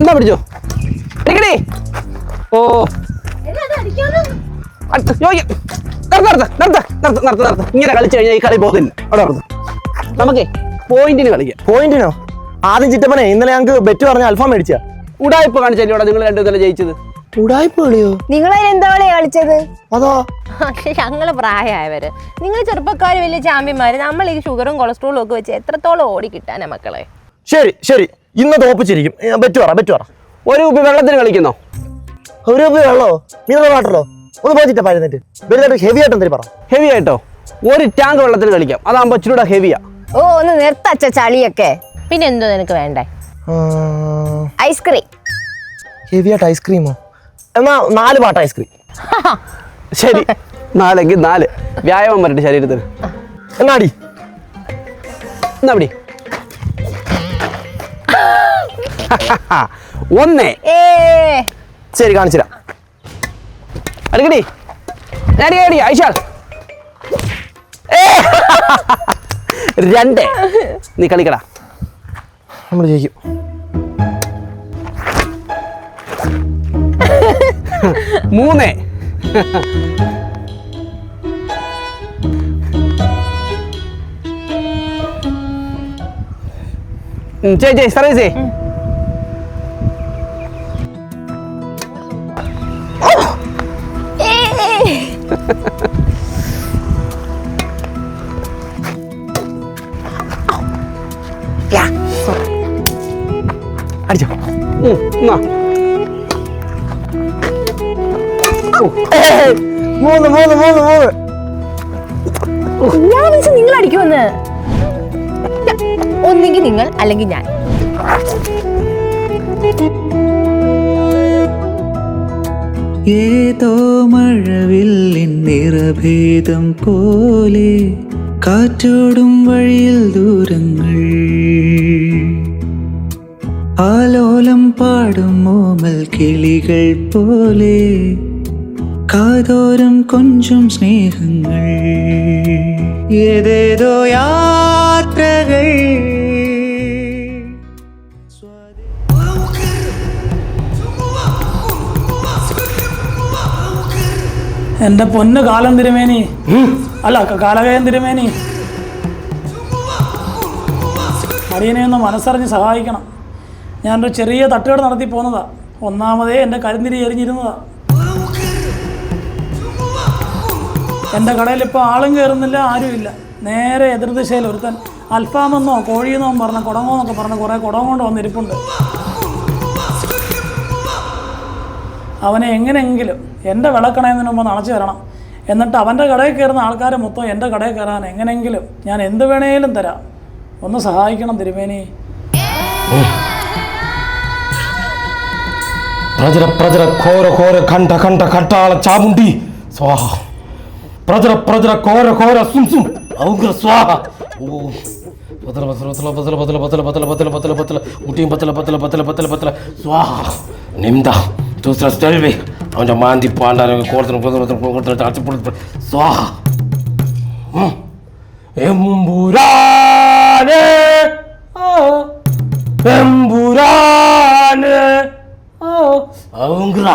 എന്നാ പിടിച്ചോ അടിക്കടി. ഓ ഇങ്ങനെ കളിച്ചു കഴിഞ്ഞാൽ ഈ കളി പോകുന്നില്ല. അവിടെ നടന്നു നമുക്കേ പോയിന്റിന് കളിക്കാം. പോയിന്റിനോ? ആദ്യം ചിറ്റപ്പനെ ഇന്നലെ ഞങ്ങൾക്ക് ബെറ്റ് പറഞ്ഞ അൽഫാം മേടിച്ച ഉടായ്പ കാണിച്ചല്ലേ നിങ്ങൾ രണ്ടു ഇന്നലെ ജയിച്ചത്. ഉടായ്പ കളിയോ? നിങ്ങളെന്താ കളിയാ കളിച്ചത്? അതോ ഞങ്ങള് പ്രായമായവര്, നിങ്ങൾ ചെറുപ്പക്കാര് വലിയ ചാമ്പ്യന്മാര്. നമ്മൾ ഈ ഷുഗറും കൊളസ്ട്രോളും ഒക്കെ വെച്ച് എത്രത്തോളം ഓടി കിട്ടാനാ മക്കളെ. ശരി ശരി, ഇന്ന് തോപ്പിച്ചിരിക്കും. ബെറ്റ് പറ. ഒരു കുപ്പി വെള്ളത്തിന് കളിക്കുന്നോ? ഒരു കുപ്പി വെള്ളോ? മിനറൽ വാട്ടറോ? ഒന്ന് പോയിട്ട് പഴുന്നിട്ട് വലുതായിട്ട് ഹെവി ആയിട്ട് എന്തെങ്കിലും പറ. ഹെവി ആയിട്ടോ? ഒരു ടാങ്ക് വെള്ളത്തിന് കളിക്കാം. അതാകുമ്പോ ഇച്ചിരൂടെ ഹെവിയാ. ഓ ഒന്ന് നിർത്തച്ച ചളിയൊക്കെ. പിന്നെ എന്തോ നിനക്ക് വേണ്ടേ? ഐസ്ക്രീം. ഹെവി ആയിട്ട് ഐസ്ക്രീമോ? എന്നാ 4 പാട്ട ഐസ്ക്രീം. ശരി, 4 4 വ്യായാമം വരട്ടെ ശരീരത്തിന്. എന്നാടി എന്നാടി 1. ശരി കാണിച്ചിരാ. അടിക്കടി അടി ഐഷാൾ. 2. നീ കളിക്കടാ. നമ്മൾ ജയിക്കും. 3. ജയ് സർവീസേ. അടിച്ചോ. 3. ഞാൻ വിളിച്ച് നിങ്ങൾ അടിക്കുമെന്ന്. ഒന്നെങ്കിൽ നിങ്ങൾ അല്ലെങ്കിൽ ഞാൻ. ഏതോ മഴവില്ലിൻ നിറഭേദം പോലെ കാറ്റോടും വഴിയിൽ ദൂരങ്ങൾ, ആലോലം പാടും മോമൽ കിളികൾ പോലെ കാതോരം കൊഞ്ചും സ്നേഹങ്ങൾ, ഏതേതോ യാത്രകൾ. എൻ്റെ പൊന്ന് കാലം തിരുമേനി, അല്ല കാലകയം തിരുമേനി, അടിയനെ ഒന്ന് മനസ്സറിഞ്ഞ് സഹായിക്കണം. ഞാനൊരു ചെറിയ തട്ടുകട നടത്തി പോന്നതാ. ഒന്നാമതേ എൻ്റെ കരിന്തിരി എറിഞ്ഞിരുന്നതാ. എൻ്റെ കടയിൽ ഇപ്പോൾ ആളും കയറുന്നില്ല, ആരുമില്ല. നേരെ എതിർദിശയിൽ ഒരുത്തൻ അൽഫാമെന്നോ കോഴിയെന്നോ പറഞ്ഞ കുടങ്ങോ എന്നൊക്കെ പറഞ്ഞ് കുറേ കുടം കൊണ്ട് വന്നിരിപ്പുണ്ട്. അവനെ എങ്ങനെയെങ്കിലും എൻ്റെ വിളക്കണതിന് മുമ്പ് അണച്ചു തരണം. എന്നിട്ട് അവൻ്റെ കടയിൽ കയറുന്ന ആൾക്കാരെ മൊത്തം എൻ്റെ കടയിൽ കയറാൻ എങ്ങനെയെങ്കിലും ഞാൻ എന്ത് വേണേലും തരാം. ഒന്ന് സഹായിക്കണം തിരുമേനി. പ്രജര പ്രജര ഘോര ഘോര ഘണ്ഠ ഘണ്ഠ ഘട്ടാള ചാമുണ്ടി സ്വാഹ. പ്രജര പ്രജര ഘോര ഘോര സും സും ഔഗ്ര സ്വാഹ. ഓ പതല പതല പതല പതല പതല പതല പതല പതല പതല പതല മുട്ടിയും പതല പതല പതല പതല പതല സ്വാഹ. നിംദ ദൂസര സ്റ്റൽവേ അവൻ്റെ മാന്തി പാണ്ടാനൊക്കെ കോർത്തിന് ചാച്ചപ്പൊടുത്ത് സ്വാഹ. എമ്പുരാനെ എമ്പുരാനെ ഔഗ്ര.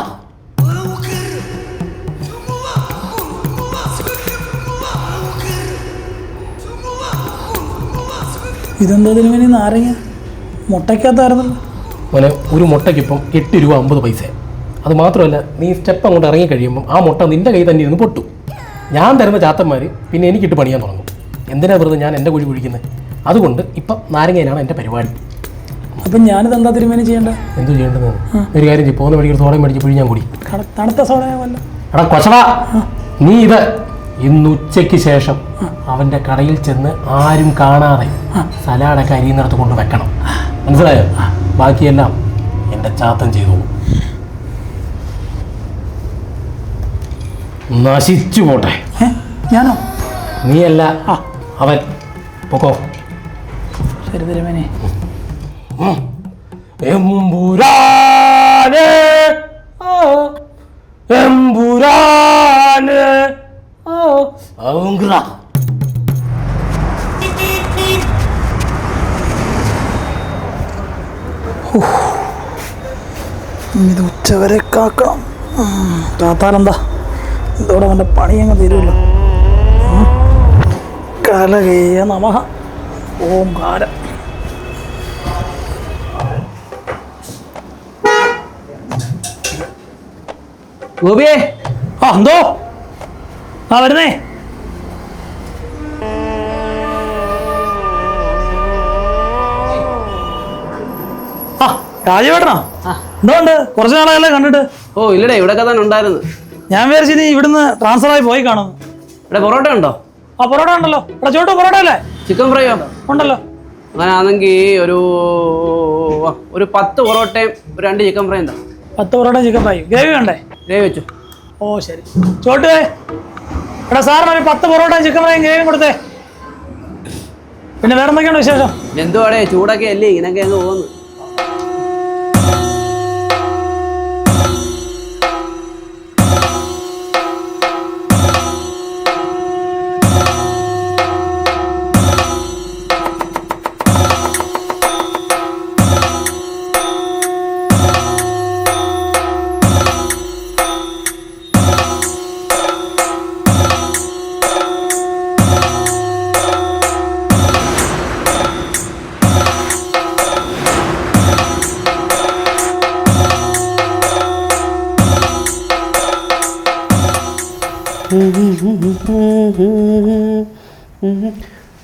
ഇതെന്താ തിരുമേനി നാരങ്ങ മുട്ടയ്ക്കകത്തായിരുന്നല്ലോ. മോനെ, ഒരു മുട്ടയ്ക്ക് ഇപ്പം 8 രൂപ 50 പൈസ. അത് മാത്രമല്ല, നീ സ്റ്റെപ്പ് അങ്ങോട്ട് ഇറങ്ങി കഴിയുമ്പം ആ മുട്ട നിൻ്റെ കയ്യിൽ തന്നെ ഇരുന്ന് പൊട്ടും. ഞാൻ തരുന്ന ചാത്തന്മാർ പിന്നെ എനിക്കിട്ട് പണിയാൻ തുടങ്ങും. എന്തിനാ വെറുതെ ഞാൻ എൻ്റെ കുഴി കുഴിക്കുന്നത്? അതുകൊണ്ട് ഇപ്പം നാരങ്ങയിലാണ് എൻ്റെ പരിപാടി. അപ്പം ഞാനിത് എന്താ തിരുമേനി ചെയ്യേണ്ടത്? എന്തു ചെയ്യേണ്ടത്? ഒരു കാര്യം ചെയ്യും, പോകുന്ന വഴിക്ക് സോഡയും മേടിച്ച് പിഴിഞ്ഞാൽ കൂടി. തണുത്ത സോഡയല്ല. എടാ കൊച്ചടാ, നീ ഇത് ഇന്ന് ഉച്ചയ്ക്ക് ശേഷം അവൻ്റെ കടയിൽ ചെന്ന് ആരും കാണാതെ സലാഡൊക്കെ അരിയുന്നിടത്ത് കൊണ്ട് വെക്കണം. മനസ്സിലായോ? ബാക്കിയെല്ലാം എൻ്റെ ചാത്തൻ ചെയ്തോളൂ. നശിച്ചു പോട്ടെ. ഞാനോ? നീയല്ല, അവൻ. പൊക്കോ. ശരി തിരുമേനി. എമ്പുരാനെ എമ്പുരാനെ ഔഗ്ര. ഇത് ഉച്ചവരെ കാക്കണം. കാത്താലെന്താ ഇതോടെ അവൻ്റെ പണിയങ്ങ് തീരുമല്ലോ. കലകേയ നമഃ. ഓംകാരം. ഗോപിയേ, ആ എന്തോ ആ വരുന്നേ. ആ രാജവേട്ടനാ, എന്തോണ്ട്? കുറച്ച് നാളെയല്ലേ കണ്ടിട്ട്. ഓ ഇല്ലടേ, ഇവിടെയൊക്കെ തന്നെ ഉണ്ടായിരുന്നു. ഞാൻ വിചാരിച്ചു നീ ഇവിടുന്ന് ട്രാൻസ്ഫർ ആയി പോയി കാണുന്നു. ഇവിടെ പൊറോട്ട ഉണ്ടോ? ആ പൊറോട്ട ഉണ്ടല്ലോ. ഇവിടെ ചോട്ടു പൊറോട്ട അല്ലേ? ചിക്കൻ ഫ്രൈയോ? ഉണ്ടല്ലോ. അങ്ങനെ ആണെങ്കിൽ ഒരു 10 പൊറോട്ടയും 2 ചിക്കൻ ഫ്രൈ എന്താ? 10 പൊറോട്ട ചിക്കൻ ഫ്രൈ. ഗ്രേവി വേണ്ടേ? ഗ്രേവി വെച്ചു. ഓ ശരി. ചോട്ടുവേ, ഇവിടെ സാറിന് ഒരു 10 പൊറോട്ട ചിക്കൻ ഫ്രൈയും ഗ്രേവിയും കൊടുത്തേ. പിന്നെ വേറെ എന്തൊക്കെയാണ് വിശേഷം? എന്തുവാടേ, ചൂടൊക്കെ അല്ലേ, ഇങ്ങനെയൊക്കെ അങ്ങ് പോകുന്നു.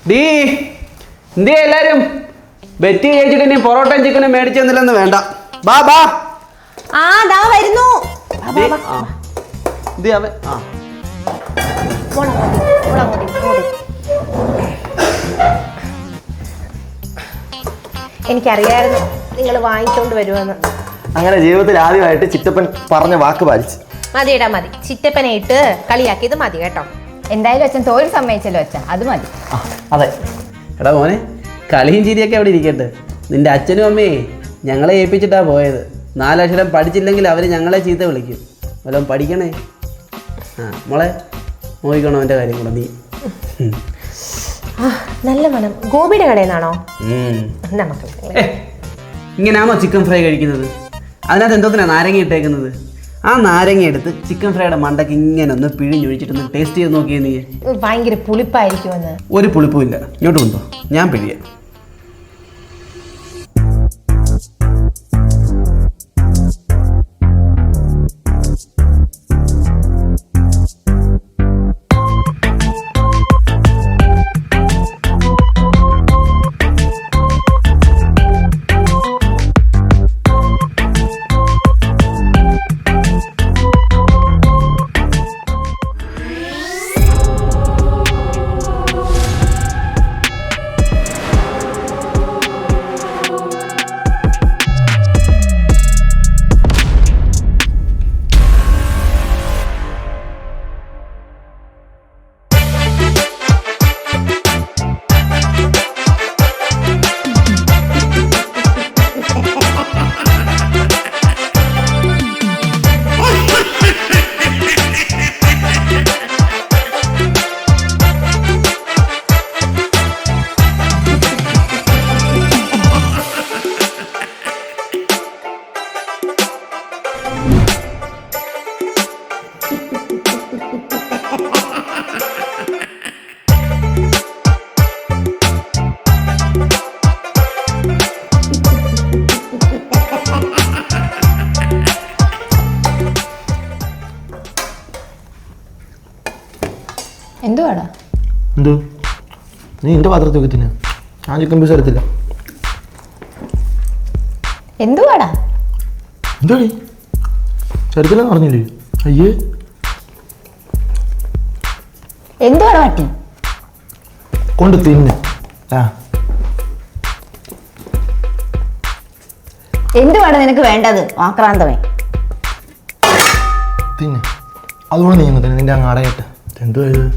ഡീ എന്തേ എല്ലാരും ബെറ്റി കഴിച്ചിട്ട് ഇനി പൊറോട്ടയും ചിക്കനും മേടിച്ചെന്നില്ലെന്ന് വേണ്ട. ബാ ബാ. ആ ദാ വരുന്നു. എനിക്കറിയായിരുന്നു നിങ്ങൾ വാങ്ങിച്ചോണ്ട് വരുമെന്ന്. അങ്ങനെ ജീവിതത്തിൽ ആദ്യമായിട്ട് ചിറ്റപ്പൻ പറഞ്ഞ വാക്ക് പാലിച്ചു. മതിയിടാ മതി. ചിറ്റപ്പനെ ഇട്ട് കളിയാക്കിയത് മതി കേട്ടോ. എന്തായാലും അച്ഛൻ തോൽവി സമ്മതിച്ചല്ലോ അച്ഛൻ, അത് മതി. അതെ. എടാ മോനെ, കളിയും ചിരിയൊക്കെ അവിടെ ഇരിക്കട്ടെ. നിന്റെ അച്ഛനും അമ്മയെ ഞങ്ങളെ ഏൽപ്പിച്ചിട്ടാ പോയത്. 4 അക്ഷരം പഠിച്ചില്ലെങ്കിൽ അവർ ഞങ്ങളെ ചീത്ത വിളിക്കും. വല്ലതും പഠിക്കണേ. മോളെ നോക്കിക്കോണം അവൻ്റെ കാര്യം കൂടെ നീ. നല്ല മണം. ഗോപിയുടെ കടയിൽ നിന്നാണോ? നമുക്ക് ഇങ്ങനെയാണോ ചിക്കൻ ഫ്രൈ കഴിക്കുന്നത്? അതിനകത്ത് എന്തോത്തിനാ നാരങ്ങ ഇട്ടേക്കുന്നത്? ആ നാരങ്ങ എടുത്ത് ചിക്കൻ ഫ്രൈയുടെ മണ്ടയ്ക്ക് ഇങ്ങനെ ഒന്ന് പിഴിഞ്ഞൊഴിച്ചിട്ടൊന്ന് ടേസ്റ്റ് ചെയ്ത് നോക്കിയേ നീ. ഭയങ്കര പുളിപ്പായിരിക്കുമെന്ന്. ഒരു പുളിപ്പും ഇല്ല. ഇങ്ങോട്ട് കൊണ്ടോ, ഞാൻ പിഴിയാം. എന്തുവാടാ? എന്തോ നീ എന്റെ പാത്രത്തിൽ വെക്കത്തിന്, ഞാൻ ചിക്കൻ പീസ് എടുത്തില്ല. എന്തുവാടാ? എന്താ ചെറുത്തില്ലെന്ന് പറഞ്ഞില്ലേ? അയ്യേ എന്തുവാടാ പട്ടി? കൊണ്ട് തിന്ന്. എന്തുവാടാ നിനക്ക് വേണ്ടത്? ആക്രാന്തമേ തിന്ന്. അതുകൊണ്ട് നീ തന്നെ നിന്റെ അങ്ങ് അടയട്ടെ. എന്തുവാ ഇത്?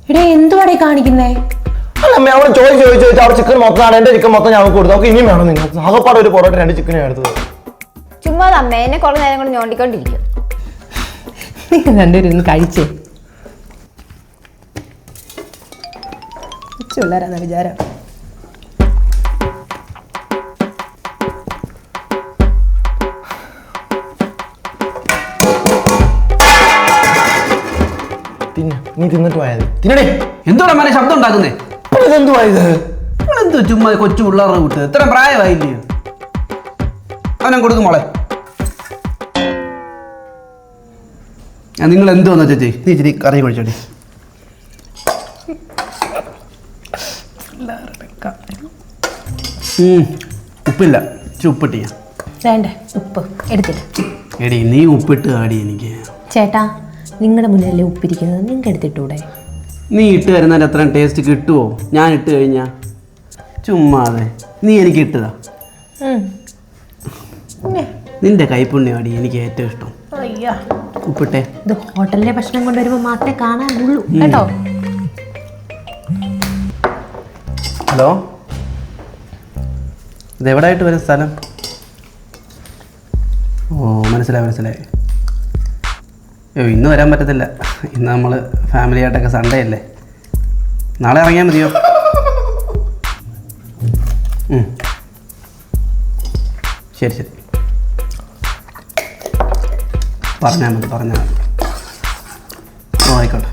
ഇവിടെ എന്തുവാടേ കാണിക്കുന്നേ? അല്ല അമ്മ, അവിടെ ചോദിച്ചു അവിടെ ചിക്കൻ മൊത്തമാണ്, എന്റെ ചിക്കൻ മൊത്തം ഞങ്ങൾക്ക് കൊടുത്തു. നമുക്ക് ഇനിയും വേണം. നിങ്ങൾ ആകെപ്പാടെ ഒരു പൊറോട്ട 2 ചിക്കനും എടുത്തത്. ചുമ്മാ അമ്മ എന്നെ കുറെ നേരം കൊണ്ട് ഞോണ്ടിക്കൊണ്ടിരിക്കും. രണ്ടുപേരും കഴിച്ചേ പിള്ളേരാന്ന വിചാരം. തിന്ന നീ തിന്നിട്ട് പോയത് തിന്നടേ. എന്തോടാ മോനെ ശബ്ദം ഉണ്ടാക്കുന്നേ? ഇതെന്തുവാ ഇത്? നിങ്ങളെന്തോ ചുമ്മാ കൊച്ചു പിള്ളേരുടെ കൂട്ട് ഇത്ര പ്രായമായില്ലയോ? അവനെ കൊടുക്കും മോളെ. നിങ്ങൾ എന്തോന്ന് ചേച്ചി നീ ഇച്ചിരി കറി കഴിച്ചോടി. ഉപ്പില്ല, ഇച്ചിരി ഉപ്പിട്ട് ചെയ്യാം. വേണ്ട ഉപ്പ് എടുത്തില്ല. എടി നീ ഉപ്പിട്ട് ആടി എനിക്ക്. ചേട്ടാ നിങ്ങളുടെ മുന്നിലല്ലേ ഉപ്പിരിക്കുന്നത്, നിങ്ങൾക്ക് എടുത്തിട്ടൂടെ? നീ ഇട്ട് തരുന്നതിൻ്റെ അത്രയും ടേസ്റ്റ് കിട്ടുമോ ഞാൻ ഇട്ട് കഴിഞ്ഞാ? ചുമ്മാതെ നീ എനിക്ക് ഇട്ടതാ. നിന്റെ കൈപ്പുണ്യമാടി എനിക്ക് ഏറ്റവും ഇഷ്ടം. ഉപ്പിട്ടെ. ഇത് ഹോട്ടലിലെ ഭക്ഷണം കൊണ്ടുവരുമ്പോൾ മാത്രമേ കാണാനുള്ളൂ കേട്ടോ. ഹലോ, ഇതെവിടായിട്ട് വരും സ്ഥലം? ഓ മനസ്സിലായി. അയ്യോ ഇന്ന് വരാൻ പറ്റത്തില്ല, ഇന്ന് നമ്മൾ ഫാമിലി ആയിട്ടൊക്കെ സൺഡേ അല്ലേ. നാളെ ഇറങ്ങിയാൽ മതിയോ? ശരി പറഞ്ഞാൽ മതി. ഓ ആയിക്കോട്ടെ,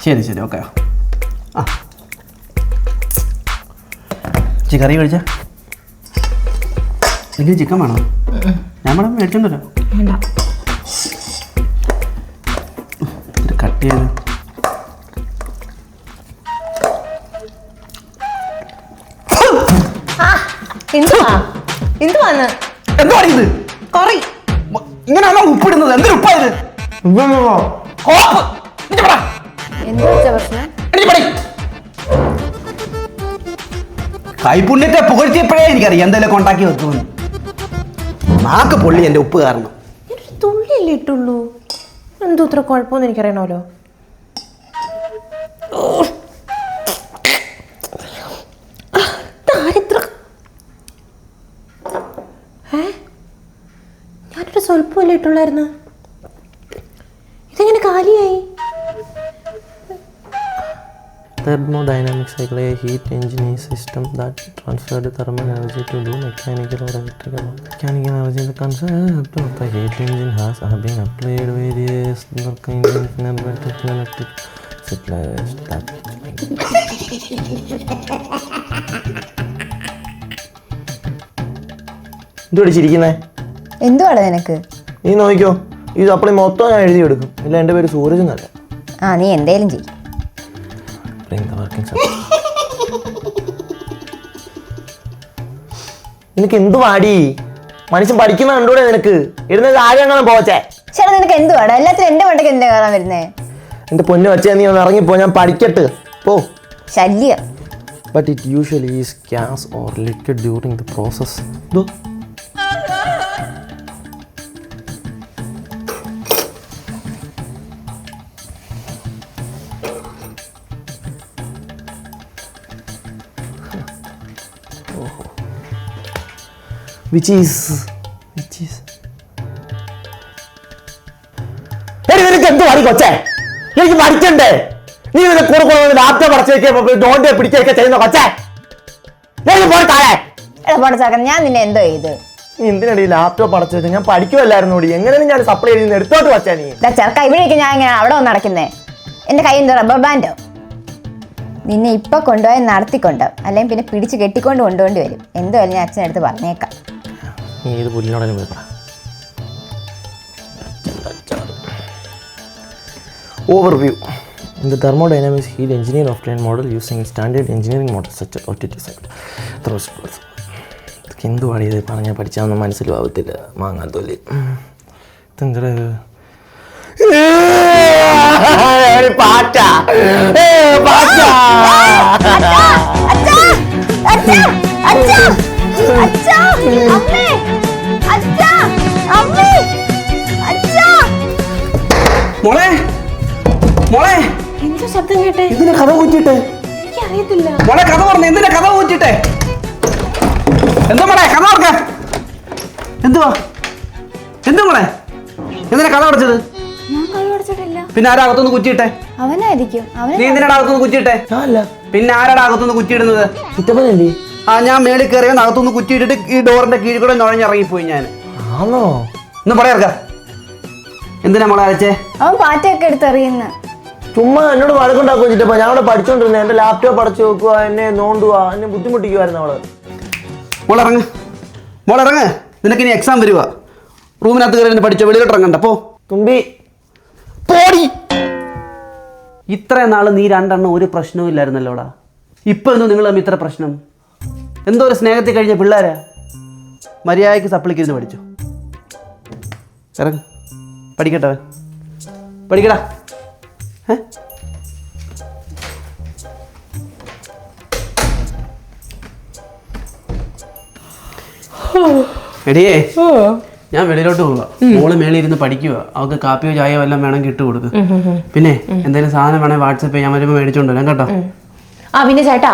ശരി ഓക്കെ. ആ കറി കഴിച്ചാ? എനിക്ക് ചിക്കൻ വേണോ? ഞാൻ വേണം മേടിച്ചോണ്ടല്ലോ. കട്ട് ചെയ്ത് എന്തുവാണിത്? ഇങ്ങനെയാണോ ഉപ്പിടുന്നത്? എന്തൊരു ഉപ്പായത്? കൈപ്പുണ്യത്തെ പുകഴ്ത്തിയപ്പോഴേ എനിക്കറിയാം എന്തെങ്കിലും കൊണ്ടാക്കി വെക്കുമെന്ന്. നാക്ക് പൊള്ളി എൻ്റെ ഉപ്പ് കാരണം. തുള്ളിയല്ലേ ഇട്ടുള്ളൂ, എന്തോ ഇത്ര കുഴപ്പമൊന്നും എനിക്കറിയണമല്ലോ. ഞാനൊരു സ്വല്പമല്ലേ ഇട്ടുള്ളായിരുന്നു, ഇതെങ്ങനെ കാലിയായി? Thermodynamic cycle, a heat engine is a system that transfers thermal energy to do mechanical or electrical. Mechanical energy, the concept of the heat engine has been applied various kinds of electric supplies. എന്തുവാടി ചിരിക്കുന്നേ? എന്തുവാടാ നിനക്ക്? നീ നോക്കിക്കോ, ഈ supply മൊത്തം ഞാൻ എഴുതി എടുക്കും. ഇല്ല എൻ്റെ പേര് സൂരജ് എന്നല്ല. നീ എന്തേലും ചെയ്യും. Bring the working supply. നിനക്ക് എന്തുവാടി? മനുഷ്യൻ പഠിക്കുന്ന കണ്ടൂടെ നിനക്ക്? ഇരുന്നത് ആകെ അങ്ങനെ പോവച്ചേ. ചേട്ടാ നിനക്ക് എന്തുവാടാ? എല്ലാത്തിനും എന്റെ മണ്ടയ്ക്ക് എന്താ കയറാൻ വരുന്നേ? എൻ്റെ പൊന്നു വച്ചേ, നീ ഒന്ന് ഇറങ്ങിപ്പോ, ഞാൻ പഠിക്കട്ട് പോ. ശല്യം. But it usually is gas or liquid during the process. Which is നിനക്ക് എന്തുവാടി കൊച്ചേ? എനിക്ക് പഠിക്കണ്ടേ? നീ നിന്റെ കൂടെ ലാപ്ടോപ്പ് അടച്ചു വെക്കുക ഡോണ്ടെ പിടിക്കുകയൊക്കെ ചെയ്യുന്ന കൊച്ചേ. ഞാൻ നിന്നെ എന്തോ ചെയ്ത്? നീ എന്തിനാണ് ഈ ലാപ്ടോപ്പ് അടച്ചു വെച്ചാൽ? ഞാൻ പഠിക്കുമല്ലായിരുന്നു. എങ്ങനെയും ഞാൻ സപ്ലൈ ചെയ്ത് എടുത്തോട്ട് വച്ചാ നീ. ചെറുക്ക ഇവിടേക്ക് ഞാൻ എങ്ങനെയാണ് അവിടെ വന്ന് നടക്കുന്നേ? എന്റെ കൈ എന്തോ റബ്ബർ ബാൻഡോ? നിന്നെ ഇപ്പൊ കൊണ്ടുപോയി നടത്തിക്കൊണ്ടോ, അല്ലെങ്കിൽ പിന്നെ പിടിച്ച് കെട്ടിക്കൊണ്ട് കൊണ്ടുപോണ്ടി വരും. എന്തുവല്ല ഞാൻ അച്ഛനടുത്ത് പറഞ്ഞേക്കാം. നീ ഇത് പുല്ലിനോടെ പോയി പറ. Overview. The thermodynamics heat engineer obtained model using standard engineering models such as OTT cycle. എന്തുവാടി ഇത് പറഞ്ഞാൽ പഠിച്ചാൽ മനസ്സിലും ആവത്തില്ല. മാങ്ങാത്തൊല്ലി ഇതെന്താ മോളെ മോളെ എന്തോ ശബ്ദം കേട്ടെ? എന്തിനാ കഥ ഊറ്റിട്ടെ? എനിക്കറിയത്തില്ല. മോളെ കഥ പറഞ്ഞു, എന്തിനാ കഥ ഊറ്റിട്ടെ? എന്താ മോളെ കഥ ഓർക്ക? എന്തുവാ മോളെ എന്തിനാ കഥ അടച്ചത്? ഞാൻ കൈ അടച്ചിട്ടില്ല. പിന്നെ ആരാ അകത്തുനിന്ന് കുറ്റിയിട്ടെ? അവനായിരിക്കും. നീ എന്തിനാണ് അകത്തുനിന്ന് കുറ്റിയിട്ടെ? പിന്നെ ആരാടാ അകത്തുനിന്ന് കുറ്റിയിടുന്നത്? ഞാൻ മേളിൽ കയറിയെന്ന് അകത്തുനിന്ന് കുറ്റിയിട്ടിട്ട് ഈ ഡോറിന്റെ കീഴിൽ കൂടെ നുഴഞ്ഞിറങ്ങിപ്പോയി ഞാൻ. ഒന്ന് പറയാ എന്തിനാ മോളെ അയച്ചേ? അവൻ പാറ്റയൊക്കെ എടുത്തെറിയുന്ന. ചുമ്മാ എന്നോട് വഴക്കുണ്ടാക്കുക ചിറ്റപ്പ. ഞാൻ അവിടെ പഠിച്ചോണ്ടിരുന്നത്, എന്റെ ലാപ്ടോപ്പ് അടച്ചു വെക്കുക, എന്നെ നോണ്ടുക, എന്നെ ബുദ്ധിമുട്ടിക്കുമായിരുന്നു അവള്. മോളിറങ്ങ്. നിനക്ക് ഇനി എക്സാം വരുക. റൂമിനകത്ത് കയറി പഠിച്ചോ, വെളിയിലോട്ട് ഇറങ്ങണ്ട. പോ തുമ്പി പോടി. ഇത്രയും നാൾ നീ രണ്ടെണ്ണം ഒരു പ്രശ്നവും ഇല്ലായിരുന്നല്ലോടാ. ഇപ്പൊ എന്തോ നിങ്ങൾ തമ്മിൽ ഇത്ര പ്രശ്നം? എന്തോ ഒരു സ്നേഹത്തിൽ കഴിഞ്ഞ പിള്ളേരാ. മര്യാദയ്ക്ക് സപ്ലിക്ക് ഇരുന്ന് പഠിച്ചു. ഇറങ്ങ്. പഠിക്കട്ടെ, പഠിക്കടാ. എടിയേ, ഞാൻ വെളിയിലോട്ട് പോവുക. മോള് മേളിൽ ഇരുന്ന് പഠിക്കുക. അവൾക്ക് കാപ്പിയോ ചായയോ എല്ലാം വേണമെങ്കിൽ ഇട്ട് കൊടുക്കുക. പിന്നെ എന്തെങ്കിലും സാധനം വേണമെങ്കിൽ വാട്സപ്പ് ഞാൻ വരുമ്പോൾ മേടിച്ചോണ്ട് വരാം കേട്ടോ. പിന്നെ ചേട്ടാ,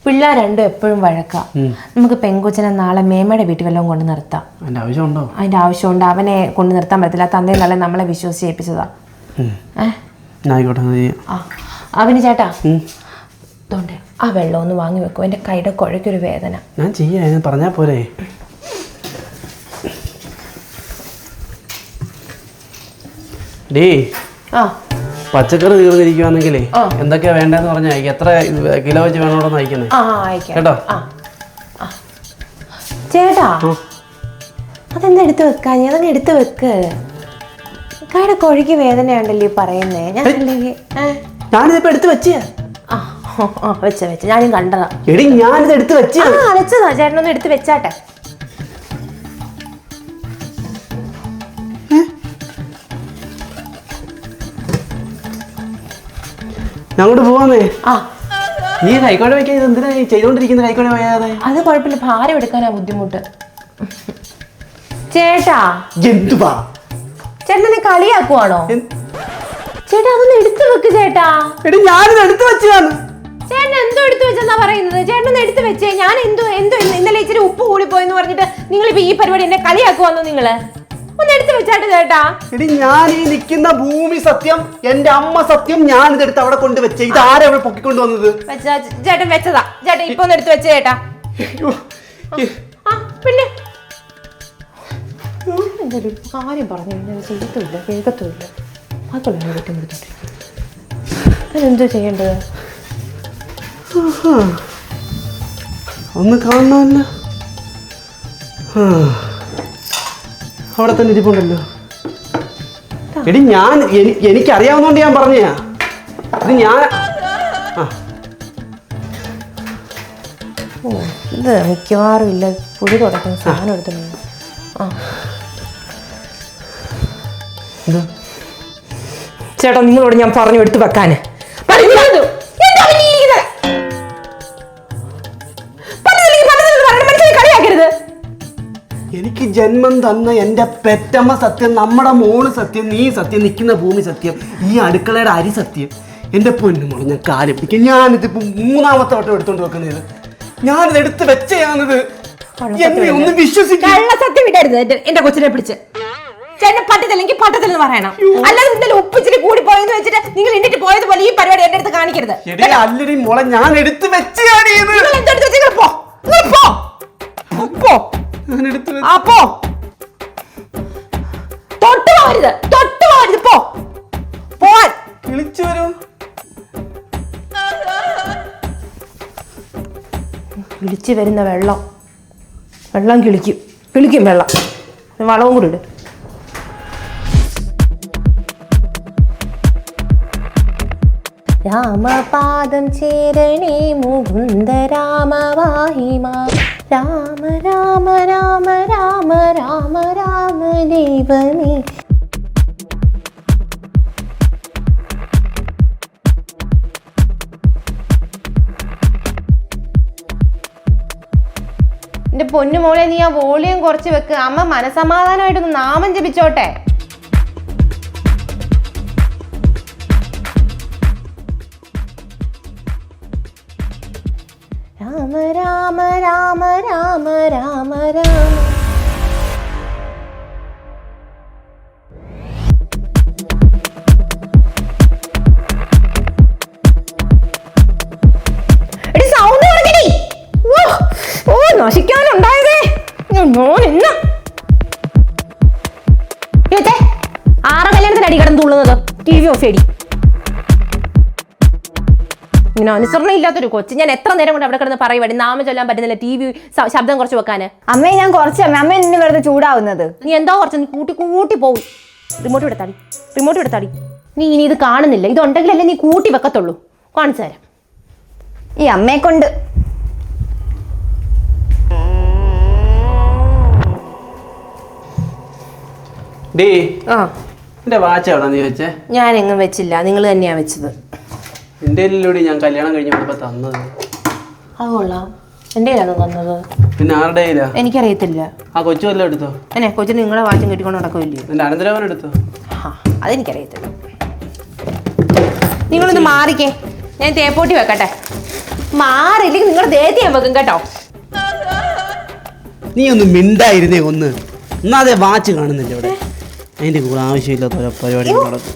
പിള്ളേർ രണ്ടും എപ്പോഴും വഴക്കാം. നമുക്ക് പെങ്കൊച്ചിനെ നാളെ മേമയുടെ വീട്ടിൽ വല്ലതും കൊണ്ട് നിർത്താം. അതിന്റെ ആവശ്യമുണ്ടോ? അതിന്റെ ആവശ്യമുണ്ട്. അവനെ കൊണ്ട് നിർത്താൻ പറ്റില്ല. തന്നേ നല്ല നമ്മളെ വിശ്വസിച്ച് ഏൽപ്പിച്ചതാ. ആയിക്കോട്ടെ. അവന് ചേട്ടാ, അതുകൊണ്ട് ആ വെള്ളം ഒന്ന് വാങ്ങി വെക്കും. എൻ്റെ കൈയുടെ കുഴയ്ക്കൊരു വേദന. ഞാൻ ചെയ്യാൻ പറഞ്ഞാ പോരെ. ഡേ, പച്ചക്കറി തീർന്നിരിക്കുവാണെങ്കിലേ എന്തൊക്കെയാ വേണ്ടെന്ന് പറഞ്ഞാൽ എത്ര കിലോ വെച്ച് വേണോടൊന്ന് അയക്കുന്നേ കേട്ടോ. ചേട്ടാ, അതെന്താ എടുത്ത് വെക്കാ? അതങ്ങ് എടുത്ത് വെക്ക്. കൈയുടെ കുഴയ്ക്ക് വേദനയുണ്ടല്ലേ പറയുന്നേ. ഞാനിതിപ്പോ എടുത്ത് വെച്ചേ. വെച്ച ഞാനും കണ്ടതാ. എടി, ഞാനിത് എടുത്ത് വെച്ചതാ. ചേട്ടനൊന്ന് എടുത്ത് വെച്ചാട്ടെ. ഞങ്ങോട്ട് പോവാന്നേ. നീ കൈക്കോടെ വയ്ക്കാൻ എന്തിനാ ചെയ്തോണ്ടിരിക്കുന്നത്? കൈക്കോടെ വയ്യാതെ. അത് കുഴപ്പമില്ല, ഭാരം എടുക്കാനാ ബുദ്ധിമുട്ട്. ചേട്ടാ, എന്തുവാ ചേട്ടനെ കളിയാക്കുവാണോ? ചേട്ടാ, അതൊന്ന് എടുത്തു വെക്ക് ചേട്ടാ. എടി, ഞാനിത് എടുത്ത് വെച്ചതാണ്. ചേട്ടൻ എന്തോ എടുത്തു വെച്ചെന്നാ പറയുന്നത്? ചേട്ടൻ എടുത്ത് വെച്ചേ. ഞാൻ എന്തോ ഇന്നലെ ഇച്ചിരി ഉപ്പ് കൂടിപ്പോയെന്ന് പറഞ്ഞിട്ട് നിങ്ങളിപ്പോ ഈ പരിപാടി എന്നെ കളിയാക്കുവാന്നോ? നിങ്ങള് ഒന്ന് എടുത്ത് വെച്ചാട്ടെ ചേട്ടാ. എടി, ഞാൻ ഈ നിൽക്കുന്ന ഭൂമി സത്യം, എന്റെ അമ്മ സത്യം. ഞാനിത് എടുത്ത് അവിടെ കൊണ്ട് വെച്ചേ. ഇത് ആരാ അവിടെ പൊക്കിക്കൊണ്ട് വന്നത്? ചേട്ടൻ വെച്ചതാ. ചേട്ടൻ ഇപ്പൊ ഒന്ന് എടുത്ത് വെച്ചേ ചേട്ടാ. പിന്നെ എന്തൊരു കാര്യം പറഞ്ഞു ചെയ്യത്തുമില്ല, കേൾക്കത്തുമില്ല. അതൊക്കെ കുറ്റം കൊടുത്തോണ്ടിരിക്കും. അതെന്തോ ചെയ്യേണ്ടത്? ഒന്ന് കാണണമല്ലോ. അവിടെ തന്നെ ഇരിപ്പുണ്ടല്ലോ. എടി, എനിക്കറിയാവുന്നോണ്ട് ഞാൻ പറഞ്ഞാ. ഇത് ഞാൻ ഇത് മിക്കവാറും ഇല്ല. പുഴു തുടക്കുന്ന സാധനം എടുത്തു. ചേട്ടാ, നിങ്ങളോട് ഞാൻ പറഞ്ഞു എടുത്തു വെക്കാന്. എനിക്ക് ജന്മം തന്ന എന്റെ പെറ്റമ്മ സത്യം, നമ്മുടെ മോള് സത്യം, നീ സത്യം, നിൽക്കുന്ന ഭൂമി സത്യം, ഈ അടുക്കളയുടെ അരി സത്യം. എന്റെ പൊന്നുമോളെ, ഞാൻ കാര്യം പിടിക്കും. ഞാനിതിപ്പോ 3ാമത്തെ വട്ടം എടുത്തോണ്ട് വെക്കുന്നത്. ഞാനിത് എടുത്ത് വെച്ചയാണിത്. എന്നെ ഒന്ന് വിശ്വസിക്കും. സത്യം വിടരുത് എന്റെ കൊച്ചിനെ പിടിച്ച്. ചേട്ടൻ പറ്റത്തില്ലെങ്കിൽ പറ്റത്തില്ലെന്ന് പറയണം. അല്ലാതെ എന്തായാലും ഉപ്പിച്ചിരി കൂടി പോയെന്ന് വെച്ചിട്ട് നിങ്ങൾ ഇന്നിട്ട് പോയതുപോലെ ഈ പരിപാടി എന്റെ അടുത്ത് കാണിക്കരുത്. അല്ലടി മോളെ, ഞാൻ എടുത്ത് വെച്ചയാണ്. തൊട്ട് പോവരുത്. പോവാൻ വിളിച്ചു വരും. വിളിച്ചു വരുന്ന വെള്ളം കിളിക്കും വെള്ളം. വളവും കൂടി ഇട്. രാമപാദം ചേരണേ മുകുന്ദ രാമവാഹിമാ. രാമ രാമ രാമ രാമ രാമ രാമ ദൈവമേ. എന്റെ പൊന്നുമോളെ, നീ ആ വോളിയം കുറച്ച് വെക്ക്. അമ്മ മനസമാധാനമായിട്ടൊന്ന് നാമം ജപിച്ചോട്ടെ. രാമ രാമ രാമ രാമ രാമ രാമ. സൗണ്ട് കൊടുക്കണേ. ഓ, നശിക്കാനുണ്ടായതേ. ആറ കല്യാണത്തിന് അടി കിടന്ന് തുള്ളുന്നത്. TV of ചെയ്യടി. ഇങ്ങനെ അനുസരണ ഇല്ലാത്തൊരു കൊച്ച്. ഞാൻ എത്ര നേരം കൊണ്ട് അവിടെ കിടന്ന് പറയുവാടി നാമം ചൊല്ലാൻ പറ്റുന്നില്ല, TV ശബ്ദം കുറച്ച് വെക്കാന്. അമ്മയെ ഞാൻ കുറച്ച് അമ്മ എന്നെ വെറുതെ ചൂടാവുന്നത്. നീ എന്തോ കുറച്ച് നീ കൂട്ടി പോകും. റിമോട്ട് എടുത്താടി. നീ ഇനി ഇത് കാണുന്നില്ല, ഇതുണ്ടെങ്കിലല്ലേ നീ കൂട്ടി വെക്കത്തുള്ളൂ. കാണിച്ചു തരാം. ഈ അമ്മയെ കൊണ്ട് ഡീ എന്റെ വാച്ച് എവിടെ നീ വെച്ചേ? ഞാൻ എങ്ങും വെച്ചില്ല, നിങ്ങൾ തന്നെയാ വെച്ചത്. എന്റെ കയ്യിലൂടെ ഞാൻ കല്യാണം കഴിഞ്ഞപ്പോ തന്നത്. അത് കൊള്ളാം. എന്റെ കയ്യിലാണോ തന്നത്? പിന്നെ ആരുടെ കയ്യിലാ? എനിക്കറിയത്തില്ല. ആ കൊച്ചു വല്ലതും എടുത്തോ? കൊച്ചിന് നിങ്ങളെ വാച്ചും കെട്ടിക്കൊണ്ട് നടക്കില്ലയോ? എന്റെ അനന്തരവൻ എടുത്തോ? അതെനിക്കറിയത്തില്ല. നിങ്ങളൊന്ന് മാറിക്കേ, ഞാൻ തേപ്പോട്ടി വെക്കട്ടെ. മാറില്ലെങ്കിൽ നിങ്ങളുടെ ദേഹത്ത് ഞാൻ വെക്കും കേട്ടോ. നീ ഒന്ന് മിണ്ടായിരുന്നേ ഒന്ന്. എന്നാതെ വാച്ച് കാണുന്നില്ല ഇവിടെ. അതിന്റെ കൂടെ ആവശ്യമില്ലാത്ത ഓരോ പരിപാടി നടക്കും.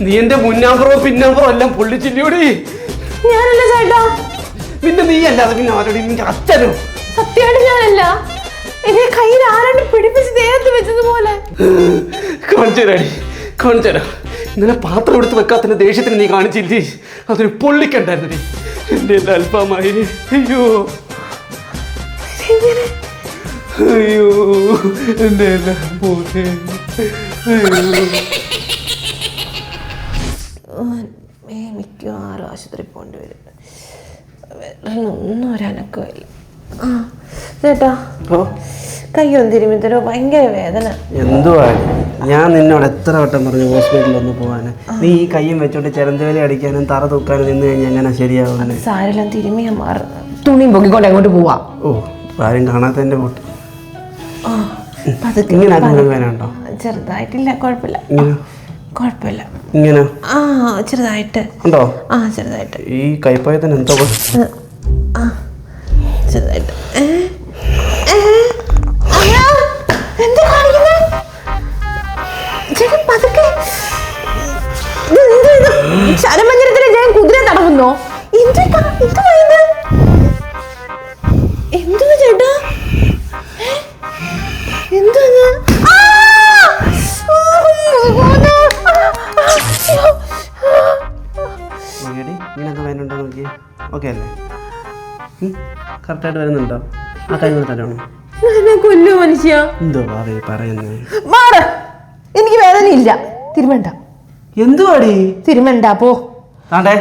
നീ എന്റെ മുന്നാമ്പുറവും പിന്നാമ്പുറവും എല്ലാം പൊള്ളിച്ചില്ലോടി. ഞാനല്ല ചേട്ടാ. പിന്നെ നീ അല്ലാതെ പിന്നെ ആരോടി? നിന്റെ അച്ഛനോ? സത്യമായിട്ട് ഞാനല്ല. എന്റെ കയ്യിൽ ആരാണ്ട് പിടിപ്പിച്ച് ദേഹത്ത് വെച്ചതുപോലെ. കാണിച്ചേരാ. ഇന്നലെ പാത്രം എടുത്ത് വെക്കാത്തതിന്റെ ദേഷ്യത്തിന് നീ കാണിച്ചില്ലേ? അതൊരു പൊള്ളിക്കണ്ടായിരുന്നടി. എന്റെ എല്ലാം അല്പമായി. അയ്യോ എന്റെ എല്ലാം പോലെ. മിക്കവാറും ആശുപത്രി പോകേണ്ടി വരും. ഒന്നും ഒരനക്കമില്ല. ചേട്ടാ കയ്യൊന്നും തിരുമ്മി തരോ? ഭയങ്കര വേദന. എന്തുവാ ഞാൻ നിന്നോട് എത്ര വട്ടം പറഞ്ഞു ഹോസ്പിറ്റലിൽ ഒന്ന് പോവാന്? നീ ഈ കയ്യും വെച്ചോണ്ട് ചിരന്തവേലി അടിക്കാനും തറ തൂക്കാനും നിന്ന് കഴിഞ്ഞാൽ എങ്ങനെ ശരിയാവുന്നത്? സാരെല്ലാം തിരുമ്മിയാ മാറും. തുണിയും പൊക്കിക്കൊണ്ട് അങ്ങോട്ട് പോവാ. ആരും കാണാത്തതിന്റെ കൂട്ട്. ഇങ്ങനെ വേനുണ്ടോ? ചെറുതായിട്ടില്ല, കുഴപ്പമില്ല. കുഴപ്പമില്ല. ഇങ്ങനെ ചെറുതായിട്ട് ഉണ്ടോ? ചെറുതായിട്ട്. ഈ കൈപ്പായത്തിന് എന്തോ ചെറുതായിട്ട്. ശരമഞ്ജനത്തിന് ഞാൻ കുതിര തടവുന്നോ? എന്തു ചേട്ടാ? എന്താ ഇങ്ങനെയൊക്കെ വേനുണ്ടോ നോക്കിയേ? ഓക്കെ അല്ലേ? കറക്റ്റായിട്ട് വരുന്നുണ്ടോ? ആ കൈ തരാണോ? കൊല്ലു മനുഷ്യ. എന്തോ പറയുന്നേ? എനിക്ക് വേദനയില്ല. തിരുമണ്ട. എന്തുവാടി തിരുമണ്ട പോ. ആണ്ടേ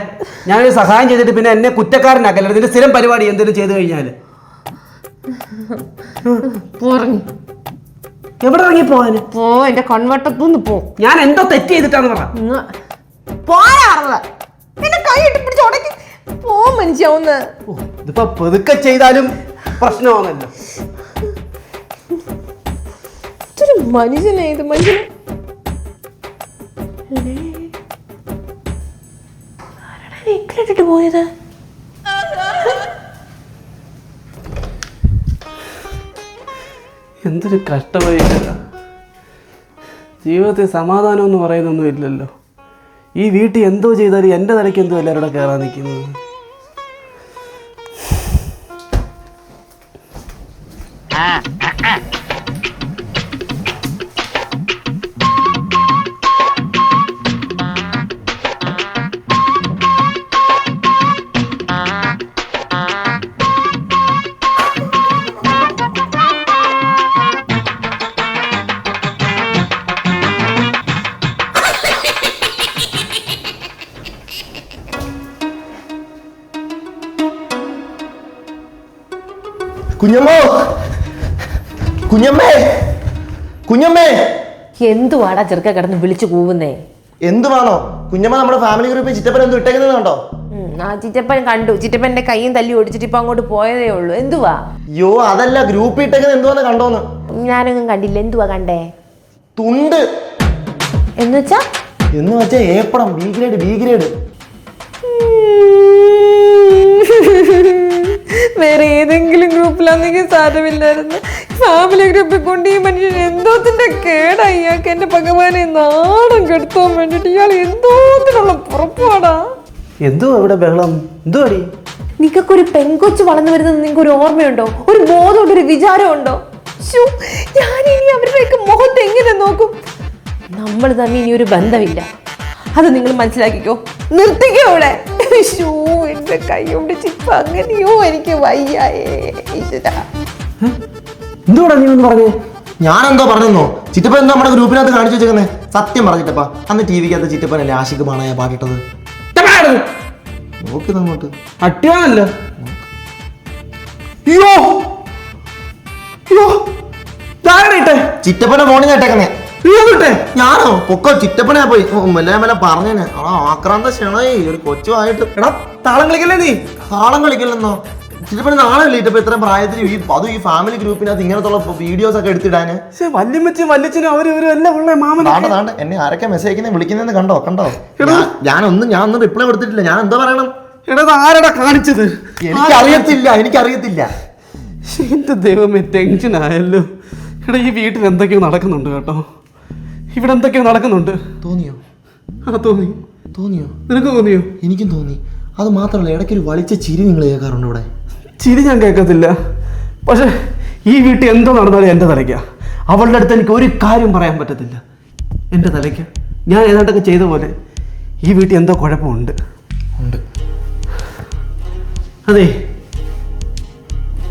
ഞാനൊരു സഹായം ചെയ്തിട്ട് പിന്നെ എന്നെ കുറ്റക്കാരനാക്കല്ലേ? ഇതിന്റെ സ്ഥിരം പരിപാടി എന്തെങ്കിലും ചെയ്തു കഴിഞ്ഞാല് എവിടെ ഇറങ്ങി പോവാന്? പോ, എന്റെ കൺവട്ടത്തുനിന്ന് പോ. ഞാൻ എന്തോ തെറ്റ് ചെയ്തിട്ടാന്ന് പറ. എന്റെ കൈ ഇട്ട് പിടിച്ച് ഉടക്കി പോ മനുഷ്യ. ഒന്ന് ഇതിപ്പോ പെതുക്കെ ചെയ്താലും പ്രശ്നമാണല്ലോ. മനുഷ്യനെ ഇത് മനുഷ്യനെ ഇട്ടിട്ട് പോയത്. എന്തൊരു കഷ്ടമായില്ല. ജീവിതത്തിൽ സമാധാനം എന്ന് പറയുന്നൊന്നും ഇല്ലല്ലോ. ഈ വീട്ടിൽ എന്തോ ചെയ്താലും എൻ്റെ തലയ്ക്ക് എന്തോ എല്ലാവരുടെ കയറാൻ നിൽക്കുന്നത്. കുഞ്ഞമ്മോ, കുഞ്ഞമ്മേ, കുഞ്ഞമ്മേ. എന്തുവാടാ ചെറുക്ക കിടന്ന് വിളിച്ചു കൂവുന്നേ? എന്തുവാണോ കുഞ്ഞമ്മ? നമ്മുടെ ഫാമിലി ഗ്രൂപ്പിൽ ചിറ്റപ്പൻ എന്തോ ഇട്ടേക്കുന്നത് കണ്ടോ? ആ ചിറ്റപ്പൻ കണ്ടു. ചിറ്റപ്പന്റെ കൈയും തല്ലി ഓടിച്ചിട്ട് ഇപ്പൊ അങ്ങോട്ട് പോയതേ ഉള്ളൂ. എന്തുവാ? യോ അതല്ല, ഗ്രൂപ്പിൽ ഇട്ടേക്കുന്നത് എന്തുവാന്ന് കണ്ടോന്ന്? ഞാനൊന്നും കണ്ടില്ല. എന്തുവാ കണ്ടേ? തുണ്ട് എന്ന് വെച്ചാ ഏപ്പടം ബി ഗ്രേഡ്. വേറെ ഏതെങ്കിലും ഗ്രൂപ്പിലാണെങ്കിൽ സാരമില്ലായിരുന്നു. ഫാമിലി ഗ്രൂപ്പിൽ കൊണ്ട് ഈ മനുഷ്യൻ എന്തോത്തിന്റെ കേടാ ഇയാൾക്ക്. എന്റെ ഭഗവാനെ നാടൻ കെടുത്താൻ വേണ്ടിട്ട് ഇയാൾ എന്തോത്തിനുള്ള പുറപ്പാടാ. എന്തോ ഇവിടെ ബഹളം? എന്തോ അടി? നിങ്ങൾക്കൊരു പെൺകൊച്ചു വളർന്നു വരുന്നത് നിങ്ങൾക്ക് ഒരു ഓർമ്മയുണ്ടോ? ഒരു ബോധമുണ്ടോ? ഒരു വിചാരമുണ്ടോ? ഞാനിനി അവരുടെയൊക്കെ മുഖത്ത് എങ്ങനെ നോക്കും? നമ്മൾ തമ്മിൽ ഇനി ഒരു ബന്ധമില്ല, അത് നിങ്ങൾ മനസ്സിലാക്കിക്കോ. നിർത്തിക്കോ ഇവിടെ. എന്റെ കൈ കൊണ്ട് ചിപ്പ അങ്ങനെയോ എനിക്ക് വയ്യായേ. എന്തോടാ നീ ഒന്ന് പറഞ്ഞേ? ഞാനെന്തോ പറഞ്ഞോ? ചിറ്റപ്പൻ എന്താ നമ്മുടെ ഗ്രൂപ്പിനകത്ത് കാണിച്ചു വെച്ചേക്കുന്നേ? സത്യം പറഞ്ഞിട്ടപ്പാ, അന്ന് ടി വിക്കകത്ത് ചിറ്റപ്പനല്ലേ ആഷിക്ക് ബാണായ പാട്ടിട്ടത്? നോക്കി അങ്ങോട്ട് അട്ടിയാണല്ലോ. അയ്യോ അയ്യോ, ചിറ്റപ്പനെ ഫോണിൽ കേട്ടേക്കുന്നേ. ഞാനോ പൊക്കോ? ചിറ്റപ്പനെ പോയി മെല്ലെ മെല്ലെ പറഞ്ഞേനെ. ആക്രാന്ത ക്ഷണേ ഒരു കൊച്ചുമായിട്ട്. എടാ താളം കളിക്കല്ലേ നീ? താളം കളിക്കല്ലെന്നോ? ചിറ്റപ്പന് നാളെ ഇട്ടപ്പോ ഇത്രയും പ്രായത്തിൽ അതും ഈ ഫാമിലി ഗ്രൂപ്പിനകത്ത് ഇങ്ങനത്തുള്ള വീഡിയോസ് ഒക്കെ എടുത്തിടാന്. വല്യമ്മച്ചും വല്യച്ഛനും അവരും എല്ലാം ഉള്ള മാമൻ. താണ്ട എന്നെ ആരൊക്കെ മെസ്സേജ് അയക്കുന്നത് വിളിക്കുന്നതെന്ന് കണ്ടോ? ഞാനൊന്നും റിപ്ലൈ കൊടുത്തിട്ടില്ല. ഞാൻ എന്താ പറയണം? എടാ ആരടാ കാണിച്ചത്? എനിക്കറിയത്തില്ല. എന്റെ ദൈവമേ, ടെൻഷൻ ആയല്ലോ. എടാ ഈ വീട്ടിൽ എന്തൊക്കെയോ നടക്കുന്നുണ്ട് കേട്ടോ. ഇവിടെ എന്തൊക്കെയോ നടക്കുന്നുണ്ട്. തോന്നിയോ? തോന്നിയോ? നിനക്ക് തോന്നിയോ? എനിക്കും തോന്നി. അത് മാത്രമല്ല, ഇടയ്ക്കൊരു വളിച്ച ചിരി നിങ്ങൾ കേൾക്കാറുണ്ട് ഇവിടെ. ചിരി ഞാൻ കേൾക്കത്തില്ല, പക്ഷെ ഈ വീട്ടിൽ എന്തോ നടന്നാലും എൻ്റെ തലയ്ക്ക. അവളുടെ അടുത്ത് എനിക്ക് ഒരു കാര്യം പറയാൻ പറ്റത്തില്ല. എൻ്റെ തലയ്ക്ക് ഞാൻ ഏതാണ്ടൊക്കെ ചെയ്ത പോലെ ഈ വീട്ടിൽ എന്തോ കുഴപ്പമുണ്ട്. അതെ,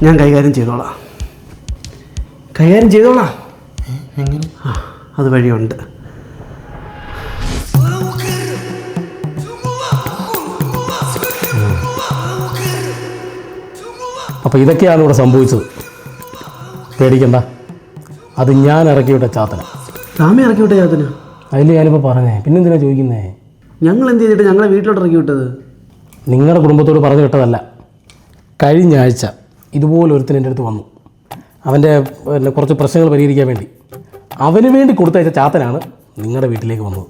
ഞാൻ കൈകാര്യം ചെയ്തോളാം. എങ്ങനെ? അത് വഴിയുണ്ട്. അപ്പോൾ ഇതൊക്കെയാണ് ഇവിടെ സംഭവിച്ചത്. പേടിക്കണ്ട, അത് ഞാൻ ഇറക്കിവിട്ട ചാത്തന. രാമ ഇറക്കി വിട്ട ചാത്തന? അതിൽ ഞാനിപ്പോൾ പറഞ്ഞേ, പിന്നെന്തിനാ ചോദിക്കുന്നേ? ഞങ്ങൾ എന്ത് ചെയ്തിട്ട് ഞങ്ങളെ വീട്ടിലോട്ട് ഇറക്കി വിട്ടത്? നിങ്ങളുടെ കുടുംബത്തോട് പറഞ്ഞു വിട്ടതല്ല. കഴിഞ്ഞ ആഴ്ച ഇതുപോലെ ഒരുത്തൻ എൻ്റെ അടുത്ത് വന്നു. അവൻ്റെ കുറച്ച് പ്രശ്നങ്ങൾ പരിഹരിക്കാൻ വേണ്ടി അവന് വേണ്ടി കൊടുത്തയച്ച ചാത്തനാണ് നിങ്ങളുടെ വീട്ടിലേക്ക് വന്നത്.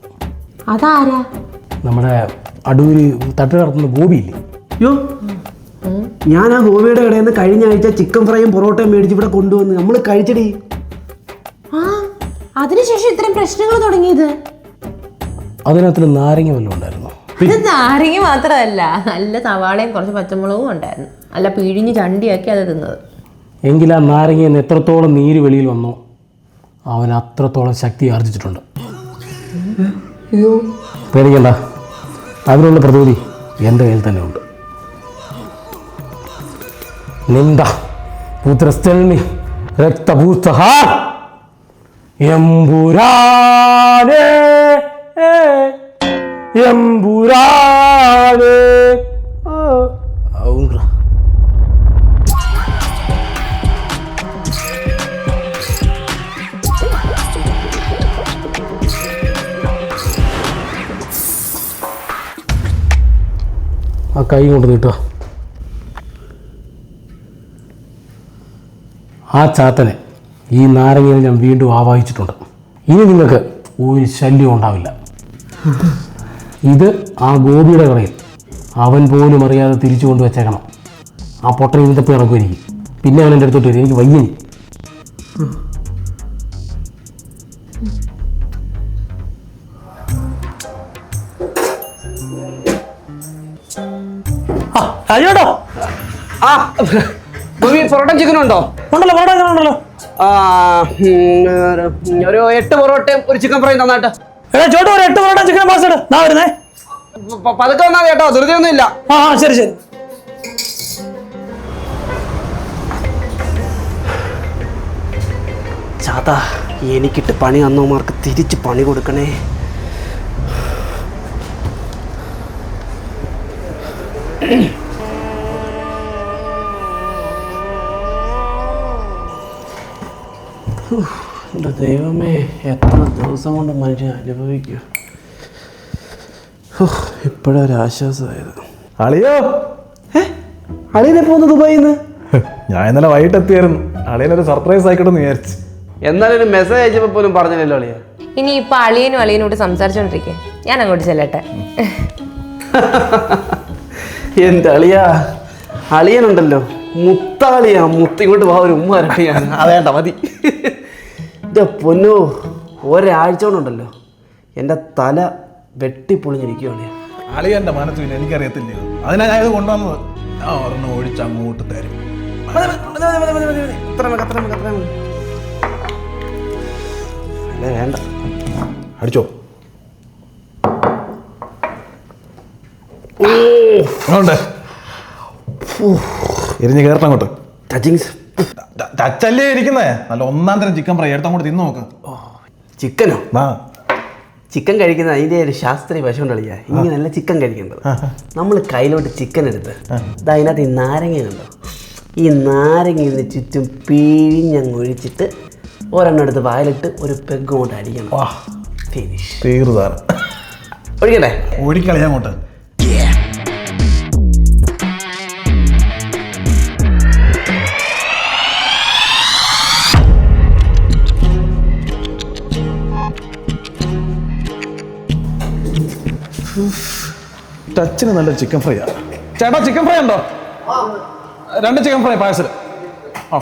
അതാരാ? നമ്മുടെ അടൂര് തട്ട് നടത്തുന്ന ഗോപിയില്ലേ? അയ്യോ, ഞാൻ ആ ഗോപിയുടെ കടയിൽ നിന്ന് കഴിഞ്ഞ ആഴ്ച ചിക്കൻ ഫ്രൈയും പൊറോട്ടയും മേടിച്ച് ഇവിടെ കൊണ്ടുവന്ന് നമ്മൾ കഴിച്ചടി. അതിനുശേഷം ഇത്രയും പ്രശ്നങ്ങൾ തുടങ്ങിയത്? അതിനകത്ത് നാരങ്ങ വല്ലതും ഉണ്ടായിരുന്നു? നാരങ്ങ മാത്രമല്ല, നല്ല സവാളയും കുറച്ച് പച്ചമുളകും ഉണ്ടായിരുന്നു. അല്ല പിഴിഞ്ഞ് ചണ്ടിയാക്കി അത് തിന്നത്. എങ്കിൽ ആ നാരങ്ങയിൽ നിന്ന് എത്രത്തോളം നീര് വെളിയിൽ വന്നോ അവൻ അത്രത്തോളം ശക്തി ആർജിച്ചിട്ടുണ്ട്. പേടിക്കണ്ട, അതിനുള്ള പ്രതിവിധി എൻ്റെ കയ്യിൽ തന്നെ ഉണ്ട്. നിന്ദ പുത്രസ്ഥലി രക്തഭൂതഃ എമ്പുരാനേ എമ്പുരാനേ. ആ കൈ കൊണ്ട് നീട്ടുക. ആ ചാത്തനെ ഈ നാരങ്ങയിൽ ഞാൻ വീണ്ടും ആവാഹിച്ചിട്ടുണ്ട്. ഇനി നിങ്ങൾക്ക് ഒരു ശല്യം ഉണ്ടാവില്ല. ഇത് ആ ഗോപിയുടെ കടയിൽ അവൻ പോലും അറിയാതെ തിരിച്ചു കൊണ്ട് വെച്ചേക്കണം. ആ പൊട്ടൻ ഇതിൻ്റെ ഇറക്കുമായിരിക്കും. പിന്നെ അവൻ എൻ്റെ അടുത്തോട്ട് വരും. എനിക്ക് വയ്യനി. അയ്യോട്ടോ, പൊറോട്ട ചിക്കനും ഉണ്ടോ? ഉണ്ടല്ലോ, പൊറോട്ട ഉണ്ടല്ലോ. ഒരു 8 പൊറോട്ടയും ഒരു ചിക്കൻ ഫ്രൈയും തന്നാട്ടെ. ചോട്ടോ, ഒരു 8 പൊറോട്ട ചിക്കൻ പാസ്വേഡ് നാ വരുന്നേ. പതുക്കെ വന്നാൽ കേട്ടോ, ധൃതിയൊന്നും ഇല്ല. ശരി. ചാത്താ, എനിക്കിട്ട് പണി തന്നവന്മാർക്ക് തിരിച്ച് പണി കൊടുക്കണേ. എൻ്റെ ദൈവമേ, എത്ര ദിവസം കൊണ്ട് മനുഷ്യൻ അനുഭവിക്കുക. ഇപ്പോഴൊരാശ്വാസമായത്. അളിയോ, അളിയനെ പോകുന്നു ദുബായിന്ന്? ഞാൻ ഇന്നലെ വൈകിട്ട് എത്തിയായിരുന്നു. അളിയനൊരു സർപ്രൈസ് ആയിക്കോട്ടെ എന്ന് വിചാരിച്ചു. എന്നാലും ഒരു മെസ്സേജ് അയച്ചപ്പോൾ പോലും പറഞ്ഞില്ലല്ലോ അളിയ. ഇനി ഇപ്പൊ അളിയനോട് സംസാരിച്ചോണ്ടിരിക്കേ, ഞാൻ അങ്ങോട്ട് ചെല്ലട്ടെ. എൻ്റെ അളിയനുണ്ടല്ലോ, മുത്താളിയാ ഇങ്ങോട്ട് വാ ഒരു ഉമ്മ വരട്ടെ ഞാൻ അതേണ്ട മതി എൻ്റെ പൊന്നോ ഒരാഴ്ച കൊണ്ടുണ്ടല്ലോ എൻ്റെ തല വെട്ടിപ്പൊളിഞ്ഞിരിക്കുകയാണ് അളിയൻ്റെ മനസ്സ് പിന്നെ എനിക്കറിയത്തില്ലയോ അതിനാ ഞാൻ ഇത് കൊണ്ടുവന്നത് ഞാൻ ഒരെണ്ണം ഒഴിച്ച് അങ്ങോട്ട് തരും അല്ലേ വേണ്ട അടിച്ചോ ഉണ്ട് എരിഞ്ഞ് കയറട്ടെ അങ്ങോട്ട് ടച്ചിങ്സ് ടച്ചല്ലേ ഇരിക്കുന്നേ നല്ല ഒന്നാം തരം ചിക്കൻ ഫ്രൈ എടുത്ത് അങ്ങോട്ട് തിന്നു നോക്ക് ചിക്കനോ ആ ചിക്കൻ കഴിക്കുന്നത് അതിൻ്റെ ഒരു ശാസ്ത്രീയ വശം കളിയാ ഇങ്ങനെയല്ല ചിക്കൻ കഴിക്കേണ്ടത് നമ്മൾ കയ്യിലോട്ട് ചിക്കൻ എടുത്ത് അതിനകത്ത് ഈ നാരങ്ങ കണ്ടോ ഈ നാരങ്ങ ചുറ്റും പിഴിഞ്ഞങ്ങ് ഒഴിച്ചിട്ട് ഒരെണ്ണം എടുത്ത് വായിലിട്ട് ഒരു പെഗ് കൊണ്ട് അടിക്കണം ഫിനിഷ് തീർതാണ് ഒഴിക്കട്ടെ ഒഴിക്കളയാ അങ്ങോട്ട് ടച്ചിന് നല്ല ചിക്കൻ ഫ്രൈ ആണ് ചേട്ടാ ചിക്കൻ ഫ്രൈ ഉണ്ടോ 2 ചിക്കൻ ഫ്രൈ പാഴ്സൽ ആ